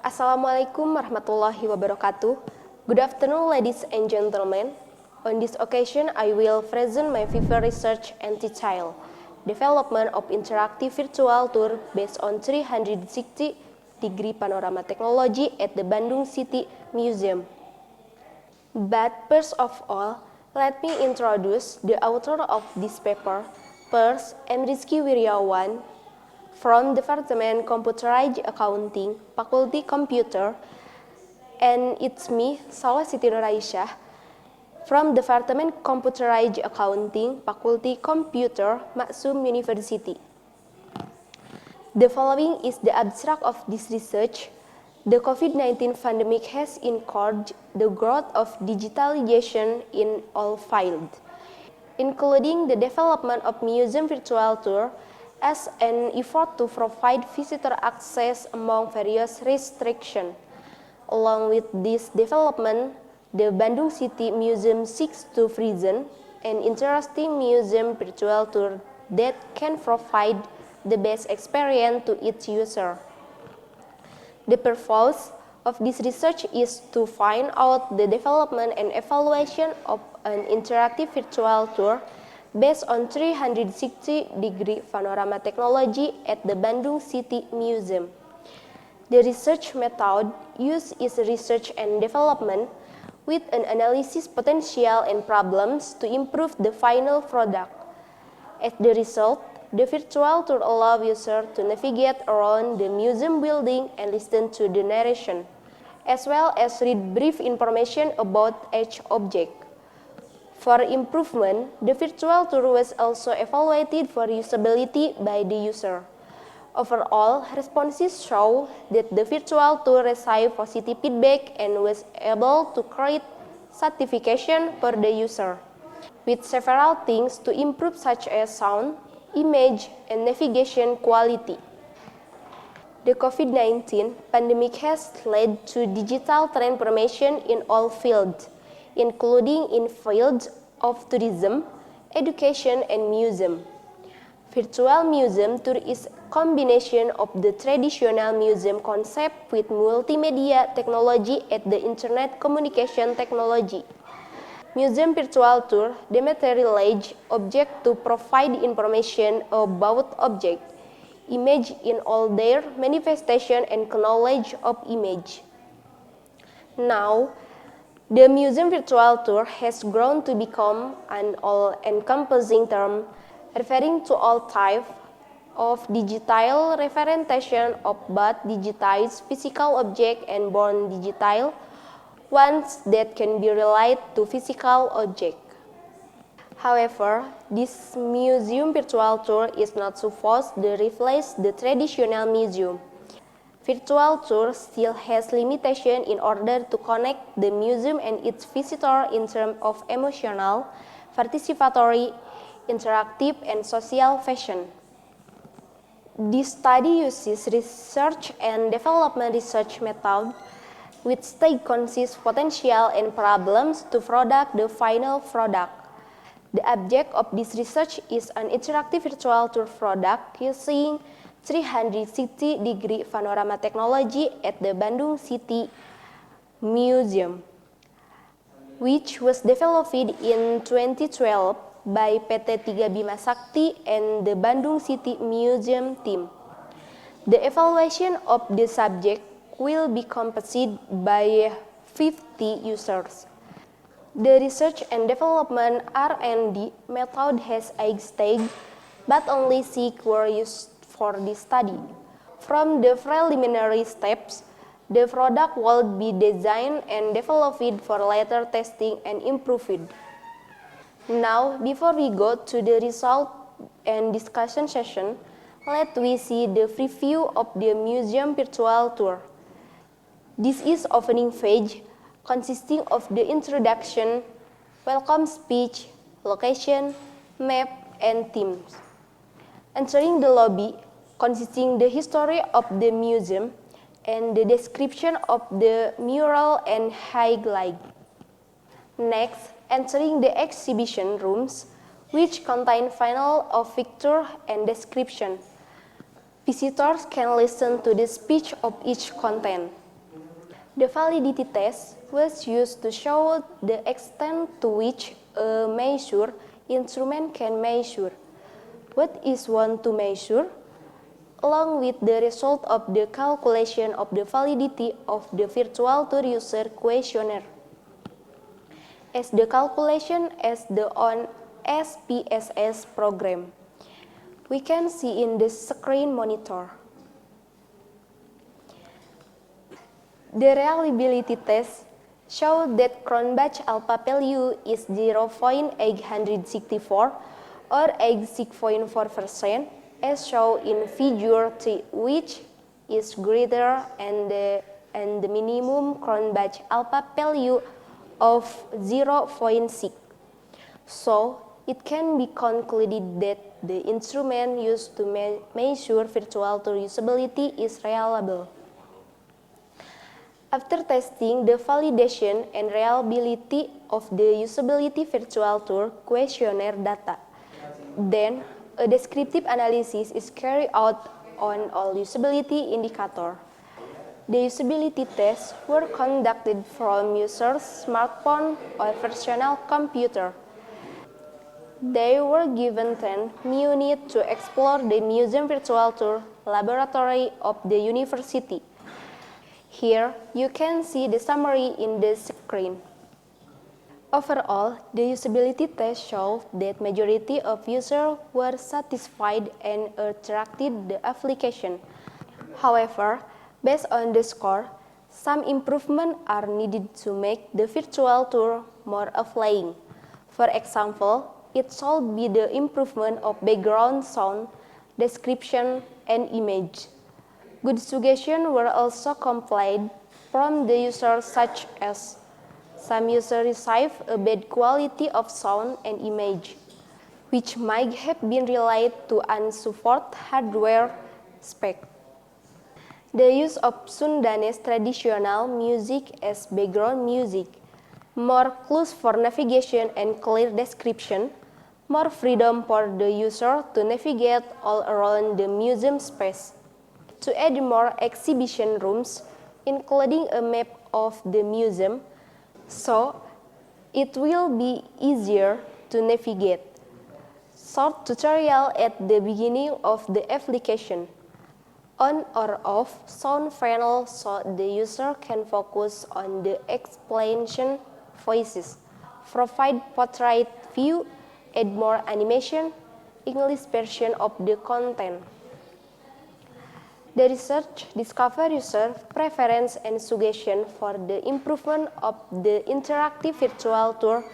Assalamualaikum warahmatullahi wabarakatuh. Good afternoon, ladies and gentlemen. On this occasion, I will present my fever research entitled Development of Interactive Virtual Tour based on 360-degree panorama technology at the Bandung City Museum. But first of all, let me introduce the author of this paper. First, I'm Rizky Wiryawan, from Department Computerized Accounting, Faculty Computer, and it's me, Salwa Siti Nur Aisyah, from Department Computerized Accounting, Faculty Computer, Maksum University. The following is the abstract of this research. The COVID-19 pandemic has encouraged the growth of digitalization in all fields, including the development of museum virtual tour, as an effort to provide visitor access among various restrictions. Along with this development, the Bandung City Museum seeks to present an interesting museum virtual tour that can provide the best experience to its user. The purpose of this research is to find out the development and evaluation of an interactive virtual tour based on 360-degree panorama technology at the Bandung City Museum. The research method used is research and development with an analysis potential and problems to improve the final product. As the result, the virtual tour allows users to navigate around the museum building and listen to the narration, as well as read brief information about each object. For improvement, the virtual tour was also evaluated for usability by the user. Overall, responses show that the virtual tour received positive feedback and was able to create satisfaction for the user, with several things to improve such as sound, image, and navigation quality. The COVID-19 pandemic has led to digital transformation in all fields, including in fields of tourism, education, and museum. Virtual museum tour is a combination of the traditional museum concept with multimedia technology and the internet communication technology. Museum virtual tour dematerialize objects to provide information about objects, image in all their manifestation and knowledge of image. Now, the museum virtual tour has grown to become an all-encompassing term referring to all types of digital representation of both digitized physical objects and born digital ones that can be related to physical objects. However, this museum virtual tour is not supposed to replace the traditional museum. Virtual tour still has limitations in order to connect the museum and its visitor in terms of emotional, participatory, interactive, and social fashion. This study uses research and development research method which consist potential and problems to produce the final product. The object of this research is an interactive virtual tour product using 360-degree panorama technology at the Bandung City Museum, which was developed in 2012 by PT Tiga Bima Sakti and the Bandung City Museum team. The evaluation of the subject will be completed by 50 users. The research and development R&D method has 8 stages, but only 6 were used for this study. From the preliminary steps, the product will be designed and developed for later testing and improved. Now, before we go to the result and discussion session, let we see the preview of the museum virtual tour. This is opening page consisting of the introduction, welcome speech, location, map, and themes. Entering the lobby, consisting the history of the museum and the description of the mural and highlight. Next, entering the exhibition rooms, which contain panel of picture and description. Visitors can listen to the speech of each content. The validity test was used to show the extent to which a measure instrument can measure what is one to measure, along with the result of the calculation of the validity of the virtual tour user questionnaire. As the calculation as the on SPSS program, we can see in the screen monitor. The reliability test showed that Cronbach alpha value is 0.864 or 86.4% as shown in figure 3, which is greater than the minimum Cronbach alpha value of 0.6. So, it can be concluded that the instrument used to measure virtual tour usability is reliable. After testing the validation and reliability of the usability virtual tour questionnaire data, then a descriptive analysis is carried out on all usability indicators. The usability tests were conducted from users' smartphone or personal computer. They were given 10 minutes to explore the museum virtual tour laboratory of the university. Here, you can see the summary in the screen. Overall, the usability test showed that majority of users were satisfied and attracted the application. However, based on the score, some improvements are needed to make the virtual tour more appealing. For example, it should be the improvement of background sound, description, and image. Good suggestions were also complained from the users, such as some users received a bad quality of sound and image, which might have been related to unsupported hardware spec. The use of Sundanese traditional music as background music, more clues for navigation and clear description, more freedom for the user to navigate all around the museum space. To add more exhibition rooms, including a map of the museum, so it will be easier to navigate. Short tutorial at the beginning of the application. On or off sound panel so the user can focus on the explanation voices. Provide portrait view, add more animation, English version of the content. The research discovered user preference and suggestion for the improvement of the interactive virtual tour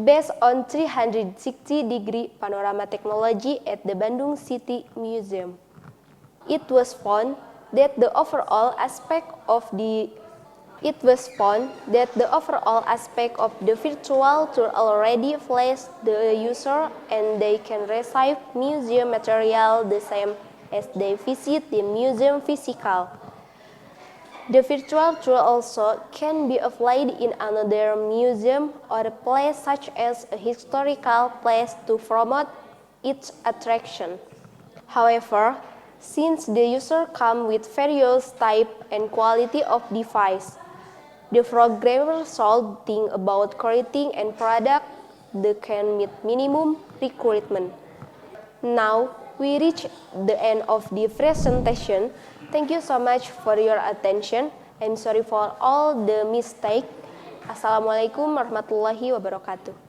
based on 360-degree panorama technology at the Bandung City Museum. It was found that the overall aspect of the virtual tour already pleased the user and they can receive museum material the same as they visit the museum physical. The virtual tour also can be applied in another museum or a place such as a historical place to promote its attraction. However, since the user come with various type and quality of device, the programmer should think about creating a product that can meet minimum requirement. Now, we reach the end of the presentation. Thank you so much for your attention and sorry for all the mistake. Assalamualaikum warahmatullahi wabarakatuh.